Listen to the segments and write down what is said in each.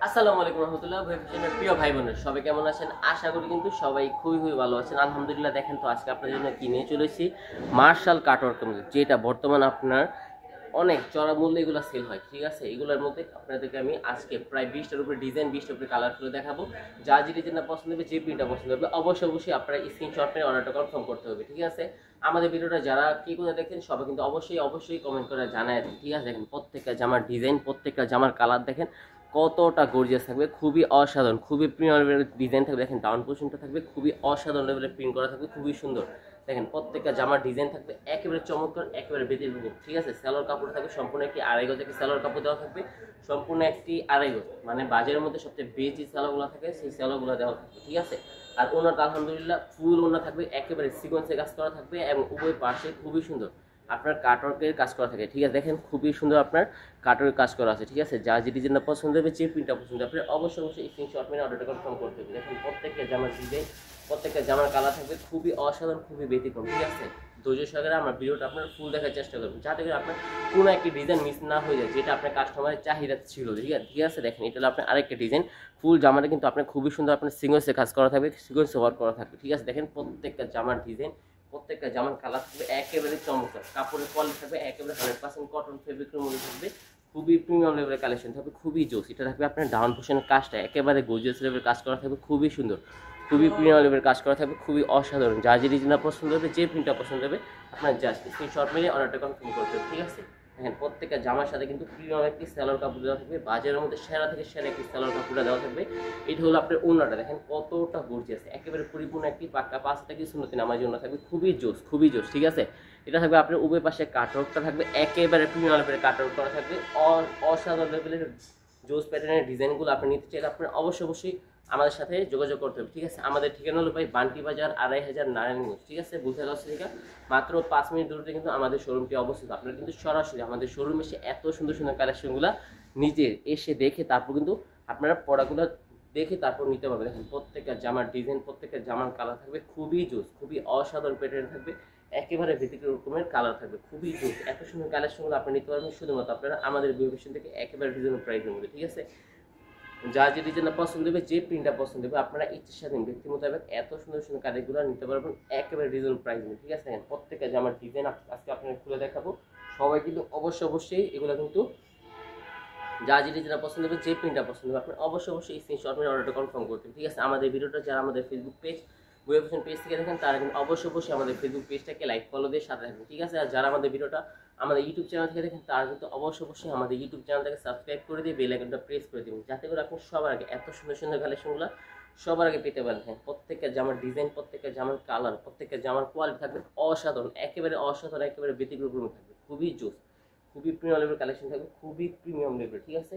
আসসালামু আলাইকুম রহমতুল্লাহ ভাইয়ের প্রিয় ভাই বোনের সবাই কেমন আছেন? আশা করি কিন্তু সবাই খুবই ভালো আছেন। আলহামদুলিল্লাহ। দেখেন তো আজকে আপনাদের জন্য কি নিয়ে চলেছি, মার্শাল কাটওয়ার্কের মধ্যে, যেটা বর্তমান আপনার অনেক চড়া মূল্যে এগুলো সেল হয়। ঠিক আছে, এগুলোর মধ্যে আপনাদেরকে আমি আজকে প্রায় 20টার উপরে ডিজাইন, 20টার উপরে কালার করে দেখাবো। যা যে ডিজাইনটা পছন্দ হবে, যে প্রিন্টটা পছন্দ হবে, অবশ্যই আপনারা স্ক্রিনশট নিয়ে অর্ডারটা কনফার্ম করতে হবে। ঠিক আছে, আমাদের ভিডিওটা যারা কি করে দেখেন সবাই কিন্তু অবশ্যই কমেন্ট করে জানায় দেন। ঠিক আছে, দেখেন প্রত্যেকটা জামার ডিজাইন, প্রত্যেকটা জামার কালার দেখেন কতটা গর্জিয়াস থাকবে, খুবই অসাধারণ, খুবই প্রিমিয়াম লেভেলের ডিজাইন থাকবে। দেখেন ডাউন পোর্শনটা থাকবে খুবই অসাধারণ লেভেলের প্রিন্ট করা থাকবে, খুবই সুন্দর। দেখেন প্রত্যেকটা জামার ডিজাইন থাকবে একেবারে চমৎকার, একেবারে ব্যতিক্রম। ঠিক আছে, সেলোর কাপড় থাকবে সম্পূর্ণ একটি আড়াই গজ, একটি সেলোর কাপড় দেওয়া থাকবে সম্পূর্ণ একটি আড়াই গজ, মানে বাজারের মধ্যে সবচেয়ে বেশি সেলোগুলো থাকে সেই সেলোগুলো দেওয়া থাকবে। ঠিক আছে, আর ওনাটা আলহামদুলিল্লাহ ফুল ওনা থাকবে, একেবারে সিকোয়েন্সে কাজ করা থাকবে এবং উভয় পাশে খুবই সুন্দর আপনার কাটওয়ার্কের কাজ করা থাকে। ঠিক আছে, দেখেন খুবই সুন্দর আপনার কাটওয়ার্কের কাজ করা আছে। ঠিক আছে, যা যে ডিজাইনটা পছন্দ হবে, যে প্রিন্টটা পছন্দ হবে, আপনার অবশ্যই স্ক্রিনশট মেরে অর্ডারটা কনফার্ম করতে হবে। দেখেন প্রত্যেকটা জামার ডিজাইন, প্রত্যেকটা জামার কালার থাকবে খুবই অসাধারণ, খুবই ব্যতিক্রম। ঠিক আছে, ধৈর্য সহকারে আমার ভিডিওটা আপনার ফুল দেখার চেষ্টা করবেন, যাতে করে আপনার কোনো একটি ডিজাইন মিস না হয়ে যায়, যেটা আপনার কাস্টমারের চাহিদা ছিল। ঠিক আছে, দেখেন এটা হলো আপনার আরেকটা ডিজাইন। ফুল জামাটা কিন্তু আপনার খুবই সুন্দর, আপনার সিকোয়েন্সে কাজ করা থাকবে, সিকোয়েন্সে ওয়ার্ক করা থাকবে। ঠিক আছে, দেখেন প্রত্যেকটা জামার ডিজাইন, প্রত্যেকটা জামার কালার থাকবে একেবারে চমৎকার, কাপড়ের কোয়ালিটি থাকবে একেবারে 100% কটন ফেব্রিকের মধ্যে থাকবে, খুবই প্রিমিয়াম লেভেলের কালেকশন থাকবে, খুবই জোস। এটা থাকবে আপনার ডাউন পোর্শনের কাজটা একেবারে গর্জিয়াস লেভেলের কাজ করা থাকবে, খুবই সুন্দর, খুবই প্রিমিয়াম লেভেলের কাজ করা থাকবে, খুবই অসাধারণ। যা যে ডিজাইনটা পছন্দ হবে, যে প্রিন্টটা পছন্দ হবে, আপনার জাস্ট স্ক্রিনশট মেরে অর্ডারটা কনফার্ম করতে হবে। ঠিক আছে, দেখেন প্রত্যেকটা জামার সাথে কিন্তু প্রিমিয়াম একটি সেলোর কাপড় দেওয়া থাকবে, বাজারের মধ্যে সেরা থেকে সেরা একটি সেলোর কাপড়টা দেওয়া থাকবে। এটা হলো আপনার ওড়নাটা, দেখেন কতটা গর্জিয়াস, একেবারে পরিপূর্ণ একটি পাক্কা 5 থেকে সুন্নতি নামাজ ওড়না থাকবে, খুবই জোস, খুবই জোস। ঠিক আছে, এটা থাকবে আপনার উভয় পাশে কাটওয়ার্কটা থাকবে একেবারে প্রিমিয়াম লেভেলের কাটওয়ার্ক করা থাকবে, অসাধারণ লেভেলের জোস প্যাটার্নের ডিজাইনগুলো আপনি নিতে চাইলে আপনার অবশ্যই আমাদের সাথে যোগাযোগ করতে হবে। ঠিক আছে, আমাদের ঠিকানা হলো ভাই বান্টি বাজার 2500 নারায়ণগঞ্জ। ঠিক আছে, বুঝাগাছ থেকে মাত্র 5 মিনিট দূরত্বে কিন্তু আমাদের শোরুমটি অবস্থিত। আপনারা কিন্তু সরাসরি আমাদের শোরুমে এসে এত সুন্দর সুন্দর কালেকশনগুলো নিজে এসে দেখে তারপর কিন্তু আপনারা প্রোডাক্টগুলো দেখে তারপর নিতে পারবেন। দেখেন প্রত্যেকটা জামার ডিজাইন, প্রত্যেকটা জামার কালার থাকবে খুবই জোস, খুবই অসাধারণ প্যাটার্ন থাকবে, একেবারে ব্যতিক্রম রকমের কালার থাকবে, খুবই জোস। এত সুন্দর কালেকশনগুলো আপনি নিতে পারবেন শুধুমাত্র আপনারা আমাদের বিউটিশন থেকে একেবারে রিজনেবল প্রাইসের মধ্যে। ঠিক আছে, যা যে ডিজাইনটা পছন্দ হবে, যে প্রিন্টটা পছন্দ হবে, আপনারা ইচ্ছা স্বাধীন ব্যক্তি মোতাবেক এত সুন্দর সুন্দর কালেকশনগুলো নিতে পারবেন একেবারে রিজনেবল প্রাইসে। ঠিক আছে, দেখেন প্রত্যেকটা জামার ডিজাইন আজকে আপনাদের খুলে দেখাবো। সবাই কিন্তু অবশ্যই এগুলো কিন্তু যা যে ডিজাইনটা পছন্দ হবে, যে প্রিন্টটা পছন্দ হবে, আপনার অবশ্যই স্ক্রিনশট মেরে অর্ডারটা কনফার্ম করতে হবে। ঠিক আছে, আমাদের ভিডিওটা যারা আমাদের ফেসবুক পেজ, ওয়েবসাইট পেজ থেকে দেখেন তারা কিন্তু অবশ্যই আমাদের ফেসবুক পেজটাকে লাইক ফলো দিয়ে সাথে থাকবেন। ঠিক আছে, আর যারা আমাদের ভিডিওটা আমাদের ইউটিউব চ্যানেল থেকে দেখেন তারা কিন্তু অবশ্যই আমাদের ইউটিউব চ্যানেলটাকে সাবস্ক্রাইব করে দিয়ে বেল আইকনটা প্রেস করে দেবেন, যাতে করে আপনি সবার আগে এত সুন্দর সুন্দর কালেকশনগুলো সবার আগে পেতে পারেন। হ্যাঁ, প্রত্যেকটা জামার ডিজাইন, প্রত্যেকটা জামার কালার, প্রত্যেকটা জামার কোয়ালিটি থাকবে অসাধারণ, একেবারে অসাধারণ, একেবারে ব্যতিক্রম থাকবে, খুবই জোস, খুবই প্রিমিয়াম লেভেল কালেকশন থাকবে, খুবই প্রিমিয়াম লেভেল। ঠিক আছে,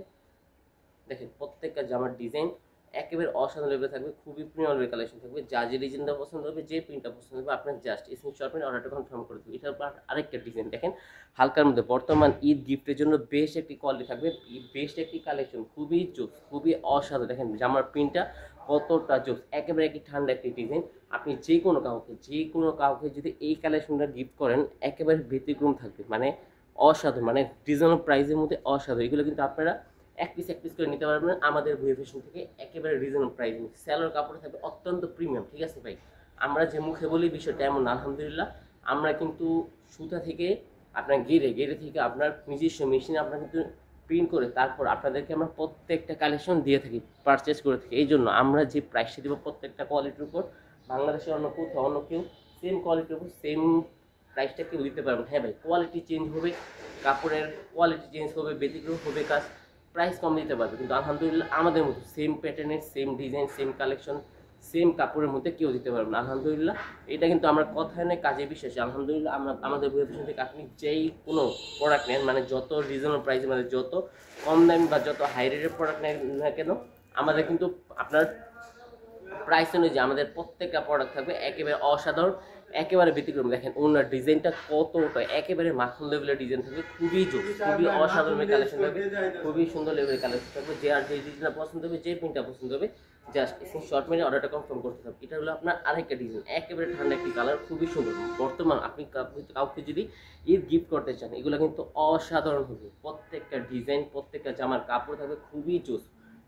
দেখেন প্রত্যেকটা জামার ডিজাইন একেবারে অসাধারণ লেভেল থাকবে, খুবই প্রিমিয়াম লেভেল কালেকশন থাকবে। যা যে ডিজাইনটা পছন্দ হবে, যে প্রিন্টটা পছন্দ হবে, আপনার জাস্ট স্ক্রিনশট নিয়ে অর্ডারটা কনফার্ম করে দেবেন। এটার পর আরেকটা ডিজাইন দেখেন হালকার মধ্যে, বর্তমান ঈদ গিফটের জন্য বেস্ট একটি কোয়ালিটি থাকবে, বেস্ট একটি কালেকশন, খুবই জোস, খুবই অসাধারণ। দেখেন জামার প্রিন্টটা কতটা জোস, একেবারে একটি ঠান্ডা একটি ডিজাইন। আপনি যে কোনো কাউকে যদি এই কালেকশনটা গিফট করেন একেবারে ব্যতিক্রম থাকবে, মানে অসাধারণ, মানে রিজনেবল প্রাইসের মধ্যে অসাধারণ। এগুলো কিন্তু আপনারা এক পিস করে নিতে পারবেন আমাদের ভুয়ে ফ্যাশন থেকে একেবারে রিজনেবল প্রাইস। সেলোর কাপড় থাকবে অত্যন্ত প্রিমিয়াম। ঠিক আছে ভাই, আমরা যে মুখে বলি বিষয়টা এমন না, আলহামদুলিল্লাহ আমরা কিন্তু সুতা থেকে আপনার গেড়ে থেকে আপনার নিজস্ব মেশিনে আপনার কিন্তু প্রিন্ট করে তারপর আপনাদেরকে আমরা প্রত্যেকটা কালেকশন দিয়ে থাকি, পারচেস করে থাকি। এই জন্য আমরা যে প্রাইসটা দেবো প্রত্যেকটা কোয়ালিটির উপর, বাংলাদেশের অন্য কোথাও অন্য কেউ সেম কোয়ালিটির উপর সেম প্রাইসটা কেউ দিতে পারবেন। হ্যাঁ ভাই, কোয়ালিটি চেঞ্জ হবে, কাপড়ের কোয়ালিটি চেঞ্জ হবে, ব্যতিক্রম হবে কাজ, প্রাইস কম দিতে পারবে, কিন্তু আলহামদুলিল্লাহ আমাদের মতো সেম প্যাটার্নের, same design, same collection, same কাপড়ের মধ্যে কেউ দিতে পারবে না। আলহামদুলিল্লাহ এটা কিন্তু আমরা কথায় নয় কাজে বিশ্বাসী। আলহামদুলিল্লাহ আমরা আমাদের ওয়েবসাইট থেকে আপনি যেই কোনো প্রোডাক্ট নেন, মানে যত রিজনেবল প্রাইসে, মানে যত কম দামি বা যত হাই রেটের প্রোডাক্ট নেন না কেন, আমাদের কিন্তু আপনার প্রাইস অনুযায়ী আমাদের প্রত্যেকটা প্রোডাক্ট থাকবে একেবারে অসাধারণ, একেবারে ব্যতিক্রম। দেখেন ওনার ডিজাইনটা কতটা একেবারে মাখন লেভেলের ডিজাইন থাকবে, খুবই জোর, খুবই অসাধারণ কালেকশন থাকবে, খুবই সুন্দর লেভেলের কালেকশন থাকবে। যে আর যে ডিজাইনটা পছন্দ হবে, যে প্রিন্টটা পছন্দ হবে, জাস্ট স্ক্রিনশট মেরে অর্ডারটা কনফার্ম করতে হবে। এটা হলো আপনার আরেকটা ডিজাইন, একেবারে ঠান্ডা একটি কালার, খুবই সুন্দর। বর্তমান আপনি কাউকে যদি ঈদ গিফট করতে চান, এগুলো কিন্তু অসাধারণ হবে। প্রত্যেকটা ডিজাইন, প্রত্যেকটা জামার কাপড় থাকবে খুবই জোস,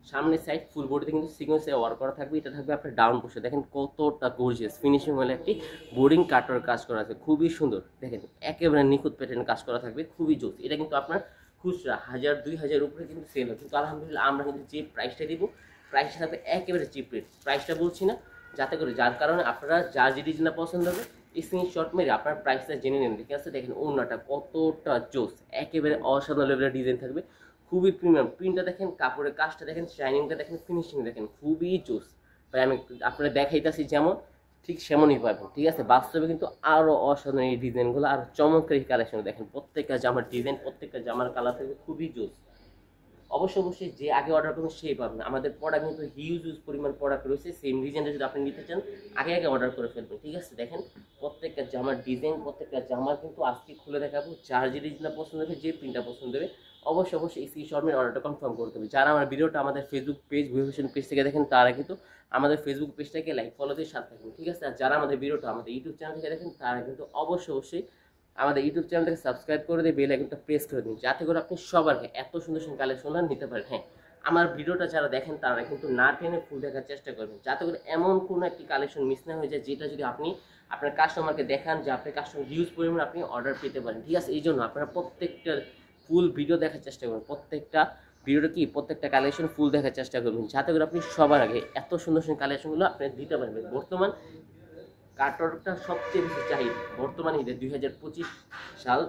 সামনের সাইড ফুল বডিতে কিন্তু সিকোয়েন্সে ওয়ার্ক করা থাকবে। এটা থাকবে আপনার ডাউন পোস্টে, দেখেন কতটা গর্জিয়াস ফিনিশিং হলে একটি বোরিং কাটার কাজ করা আছে, খুবই সুন্দর। দেখেন একেবারে নিখুঁত প্যাটার্ন কাজ করা থাকবে, খুবই জোস। এটা কিন্তু আপনার খুচরা 1000-2000 উপরে কিন্তু সেল হয়, কিন্তু আলহামদুলিল্লাহ আমরা কিন্তু যে প্রাইসটা দিব প্রাইসটা থাকবে একেবারে চিপ রেট। প্রাইসটা বলছি না যাতে করে, যার কারণে আপনারা যার যে ডিজাইনটা পছন্দ হবে স্ক্রিনশট মেরে আপনার প্রাইসটা জেনে নেন। ঠিক আছে, দেখেন ওড়নাটা কতটা জোস, একেবারে অসাধারণ লেভেলের ডিজাইন থাকবে, খুবই প্রিমিয়াম। প্রিন্টটা দেখেন, কাপড়ের কাজটা দেখেন, শাইনিংটা দেখেন, ফিনিশিং দেখেন, খুবই জোস ভাই। আমি আপনারা দেখাইতেছি যেমন ঠিক সেমনই পাবেন। ঠিক আছে, বাস্তবে কিন্তু আরও অসাধারণ এই ডিজাইনগুলো, আর চমৎকার এই কালেকশন দেখেন, প্রত্যেকটা জামার ডিজাইন, প্রত্যেকটা জামার কালার থাকবে খুবই জোস। অবশ্যই যে আগে অর্ডার করবেন সেই পাবেন। আমাদের প্রোডাক্ট কিন্তু হিউজ পরিমাণ প্রোডাক্ট রয়েছে, সেম ডিজাইনটা যদি আপনি নিতে চান আগে অর্ডার করে ফেলবেন। ঠিক আছে, দেখেন প্রত্যেকটা জামার ডিজাইন, প্রত্যেকটা জামার কিন্তু আজকে খুলে দেখাবো। যার যে ডিজাইনটা পছন্দ হবে, যে প্রিন্টটা পছন্দ হবে, অবশ্যই এই স্ক্রিনশটের অর্ডারটা কনফার্ম করতে হবে। যারা আমার ভিডিওটা আমাদের Facebook page view fashion page থেকে দেখেন তারা কিন্তু আমাদের ফেসবুক পেজটাকে লাইক ফলো দিয়ে সাথে থাকবেন। ঠিক আছে, আর যারা আমাদের ভিডিওটা আমাদের ইউটিউব চ্যানেল থেকে দেখেন তারা কিন্তু অবশ্যই আমাদের ইউটিউব চ্যানেলটাকে সাবস্ক্রাইব করে দিয়ে বেল আইকনটা প্রেস করে দিন, যাতে করে আপনি সবার আগে এত সুন্দর সুন্দর কালেকশন নিতে পারেন। হ্যাঁ, আমার ভিডিওটা যারা দেখেন তারা কিন্তু না টেনে ফুল দেখার চেষ্টা করবেন, যাতে করে এমন কোনো একটি কালেকশন মিস না হয়ে যায় যেটা যদি আপনি আপনার কাস্টমারকে দেখান যে আপনার কাস্টমার হিউজ পরিমাণে আপনি অর্ডার পেতে পারেন। ঠিক আছে, এই জন্য আপনারা প্রত্যেকটা ফুল ভিডিও দেখার চেষ্টা করবেন, প্রত্যেকটা কালেকশন ফুল দেখার চেষ্টা করবেন, যাতে করে আপনি সবার আগে এত সুন্দর সুন্দর কালেকশনগুলো আপনি দিতে পারবেন। বর্তমান কাটরটা সবচেয়ে বেশি চাহিদা বর্তমানে ঈদের 2025 সাল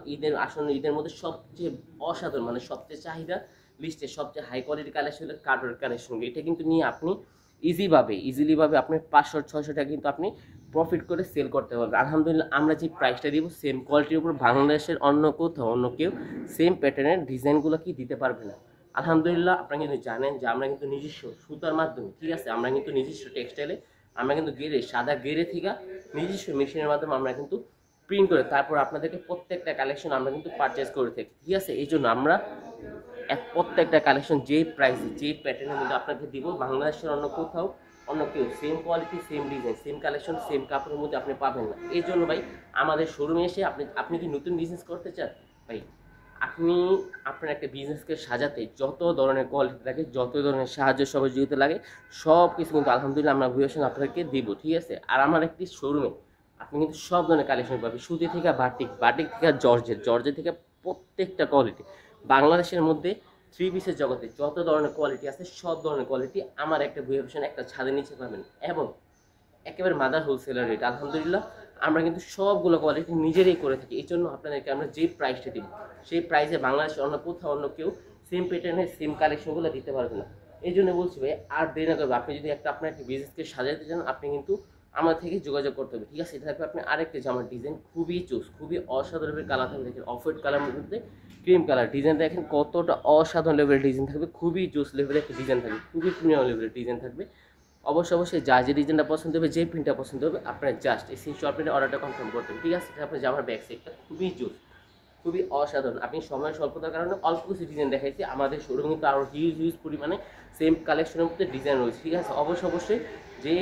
ঈদের মধ্যে সবচেয়ে অসাধারণ, মানে সবচেয়ে চাহিদা লিস্টে সবচেয়ে হাই কোয়ালিটি কালেকশন হলো কাটরের কালেকশন। এটা কিন্তু নিয়ে আপনি ইজিলিভাবে আপনি 500-600 টাকা কিন্তু আপনি প্রফিট করে সেল করতে পারবেন। আলহামদুলিল্লাহ আমরা যে প্রাইসটা দিব সেম কোয়ালিটির উপর বাংলাদেশের অন্য কেউ সেম প্যাটার্নের ডিজাইনগুলো কি দিতে পারবে না। আলহামদুলিল্লাহ আপনারা কিন্তু জানেন যে আমরা কিন্তু নিজস্ব সুতার মাধ্যমে, ঠিক আছে, আমরা কিন্তু নিজস্ব টেক্সটাইলে আমরা কিন্তু সাদা গেরে থেকে নিজস্ব মেশিনের মাধ্যমে আমরা কিন্তু প্রিন্ট করে তারপর আপনাদেরকে প্রত্যেকটা কালেকশন আমরা কিন্তু পারচেজ করে থাকি। ঠিক আছে, এই জন্য আমরা প্রত্যেকটা কালেকশন যেই প্রাইসে যেই প্যাটার্নের মধ্যে আপনাকে দিব বাংলাদেশের অন্য কেউ same quality, same design, same collection, same কাপড়ের মধ্যে আপনি পাবেন না। এই জন্য ভাই আমাদের শোরুমে এসে আপনি কি নতুন বিজনেস করতে চান ভাই, আপনি আপনার একটা বিজনেসকে সাজাতে যত ধরনের কোয়ালিটি লাগে, যত ধরনের সাহায্য সহযোগিতা লাগে, সব কিছু কিন্তু আলহামদুলিল্লাহ আমরা ভিউয়ার্স আপনাদেরকে দিব। ঠিক আছে, আর আমার একটি শোরুমে আপনি কিন্তু সব ধরনের কালেকশন পাবেন, সুতি থেকে বাটিক থেকে জর্জেট থেকে প্রত্যেকটা কোয়ালিটি। বাংলাদেশের মধ্যে থ্রি পিসের জগতে যত ধরনের কোয়ালিটি আছে সব ধরনের কোয়ালিটি আমার একটা ভিউয়ার্স একটা ছাদের নিচে পাবেন, এবং একেবারে মাদার হোলসেলার রেট। আলহামদুলিল্লাহ আমরা কিন্তু সবগুলো কোয়ালিটি নিজেরাই করে থাকি। এই জন্য আপনাদেরকে আমরা যে প্রাইসটা দিব সেই প্রাইসে বাংলাদেশে অন্য কেউ সেম প্যাটার্নের সেম কালেকশনগুলো দিতে পারবে না। এই জন্য বলছি ভাই আর দেরি না করবে, আপনি যদি আপনার একটা বিজনেসকে সাজাতে চান আপনি কিন্তু আমার থেকে যোগাযোগ করতে হবে। ঠিক আছে, এটা থাকবে আপনি আরেকটা জামার ডিজাইন, খুবই খুবই অসাধারণ কালার থাকবে। দেখেন অফ হোয়াইট কালার মধ্যে ক্রিম কালার ডিজাইন, দেখেন কতটা অসাধারণ লেভেলের ডিজাইন থাকবে, খুবই জোস লেভেলের একটা ডিজাইন থাকবে, খুবই প্রিমিয়াম লেভেলের ডিজাইন থাকবে। অবশ্যই যা যে ডিজাইনটা পছন্দ হবে, যে প্রিন্টটা পছন্দ হবে, আপনার জাস্ট এই স্ক্রিনশট প্রিন্টে অর্ডারটা কনফার্ম করতে হবে। ঠিক আছে, এটা আপনার জামার ব্যাক সাইডটা খুবই জোস, খুবই অসাধারণ। আপনি সময় স্বল্পতার কারণে অল্প কিছু ডিজাইন দেখাইছি, আমাদের শোরুমে কিন্তু আরও হিউজ পরিমাণে সেম কালেকশনের মধ্যে ডিজাইন রয়েছে। ঠিক আছে, অবশ্যই যে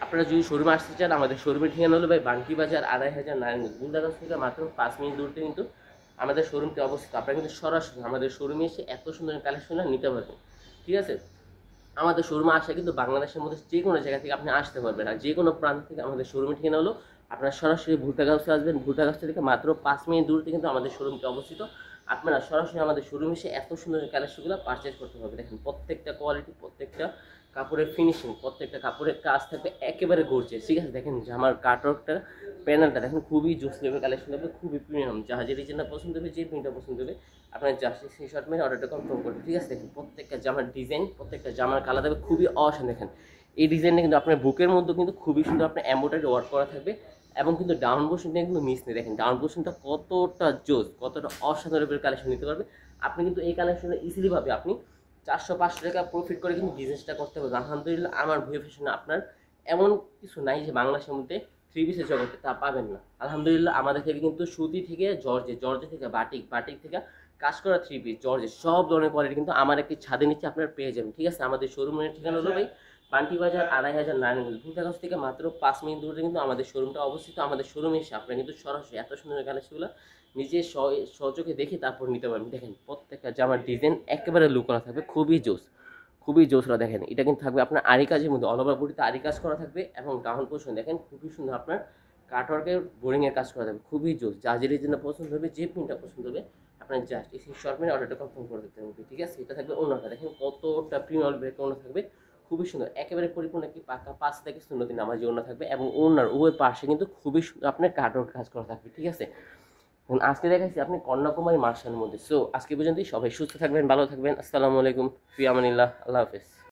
আপনারা যদি শোরুমে আসতে চান, আমাদের শোরুমের ঠিকানা হলো ভাই বান্টি বাজার 2500 নারায়ণগঞ্জ, গুলদাগাছ থেকে মাত্র 5 মিনিট দূরতে কিন্তু আমাদের শোরুমটি অবস্থিত। আপনারা কিন্তু সরাসরি আমাদের শোরুমে এসে এত সুন্দর কালেকশন নিতে পারবেন। ঠিক আছে, আমাদের শোরুমে আসা কিন্তু বাংলাদেশের মধ্যে যে কোনো জায়গা থেকে আপনি আসতে পারবেন, আর যে কোনো প্রান্ত থেকে আমাদের শোরুমের ঠিকানা হলো আপনারা সরাসরি ভুলতাগাছে আসবেন। ভুলতাগাছ থেকে মাত্র 5 মিনিট দূরতে কিন্তু আমাদের শোরুমটি অবস্থিত। আপনারা সরাসরি আমাদের শোরুমে এসে এত সুন্দর কালেকশনগুলো পারচেজ করতে হবে। দেখেন প্রত্যেকটা কোয়ালিটি, প্রত্যেকটা কাপড়ের ফিনিশিং, প্রত্যেকটা কাপড়ের কাজ থাকবে একেবারে গর্জিয়াস। ঠিক আছে, দেখেন আমার কাটওয়ার্কটা, প্যানেলটা দেখেন খুবই জোস লেভেল কালেকশন হবে, খুবই প্রিমিয়াম। যা যে ডিজাইনটা পছন্দ হবে, যে প্রিন্টটা পছন্দ হবে, আপনার জাস্ট স্ক্রিনশট মেরে অর্ডারটা কনফার্ম করবেন। ঠিক আছে, দেখেন প্রত্যেকটা জামার ডিজাইন, প্রত্যেকটা জামার কালার থাকবে খুবই অসাধারণ। দেখেন এই ডিজাইনটা কিন্তু আপনার বুকের মধ্যে কিন্তু খুবই সুন্দর আপনার এমব্রয়ডারি ওয়ার্ক করা থাকবে, এবং কিন্তু ডাউন পোর্শনটা কিন্তু মিস নেই। দেখেন ডাউন পোর্শনটা কতটা জোস, কতটা অসাধারণ কালেকশন নিতে পারবে। আপনি কিন্তু এই কালেকশনটা ইজিলিভাবে আপনি 400-500 টাকা প্রফিট করে কিন্তু বিজনেসটা করতে পারবেন। আলহামদুলিল্লাহ আমার ভিউ ফ্যাশনে আপনার এমন কিছু নাই যে বাংলাদেশের মধ্যে থ্রি পিসের জগতে তা পাবেন না। আলহামদুলিল্লাহ আমাদের থেকে কিন্তু সুতি থেকে জর্জে থেকে বাটিক থেকে কাজ করা থ্রি পিস, সব ধরনের কোয়ালিটি কিন্তু আমার একটি ছাদে নিচে আপনার পেয়ে যাবেন। ঠিক আছে, আমাদের শোরুমের ঠিকানা হলো ভাই বান্টি বাজার 2500 নারায়ণগঞ্জ, ভুলতাগাছ থেকে মাত্র 5 মিনিট দূরে কিন্তু আমাদের শোরুমটা অবস্থিত। আমাদের শোরুমে এসে আপনারা কিন্তু সরাসরি এত সুন্দর কালেকশনগুলো নিজে সচোখে দেখে তারপর নিতে পারবেন। দেখেন প্রত্যেকটা জামার ডিজাইন একেবারে লুক করা থাকবে, খুবই জোস, খুবই জোসরা। দেখেন এটা কিন্তু থাকবে আপনার আরি কাজের মধ্যে, অল ওভার বডিতে আরি কাজ করা থাকবে এবং ডাউন পোর্শন দেখেন খুবই সুন্দর আপনার কাটওয়ার্কের বোরিংয়ের কাজ করা থাকবে, খুবই জোস। যা যে ডিজাইনটা পছন্দ হবে, যে প্রিন্টটা পছন্দ হবে, আপনার জাস্ট এই শর্ট মিনিট অর্ডারটা কনফার্ম করে দিতে হবে, ঠিক আছে? এটা থাকবে ওনাটা, দেখেন কতটা প্রিমিয়াম ব্রেক ওনা থাকবে, খুবই সুন্দর, একেবারে পরিপূর্ণ একটি পাকা 5 থেকে সুন্নতি নামাজি ওনা থাকবে এবং ওনার উভয় পাশে কিন্তু খুবই সুন্দর আপনার কাটওয়ার্ক কাজ করা থাকবে, ঠিক আছে? এখন আজকে দেখাচ্ছি আপনি কন্যাকুমারী মার্শালের মধ্যে। সো আজকে পর্যন্তই, সবাই সুস্থ থাকবেন, ভালো থাকবেন। আসসালামু আলাইকুম, ফি আমানিল্লাহ, আল্লাহ হাফেজ।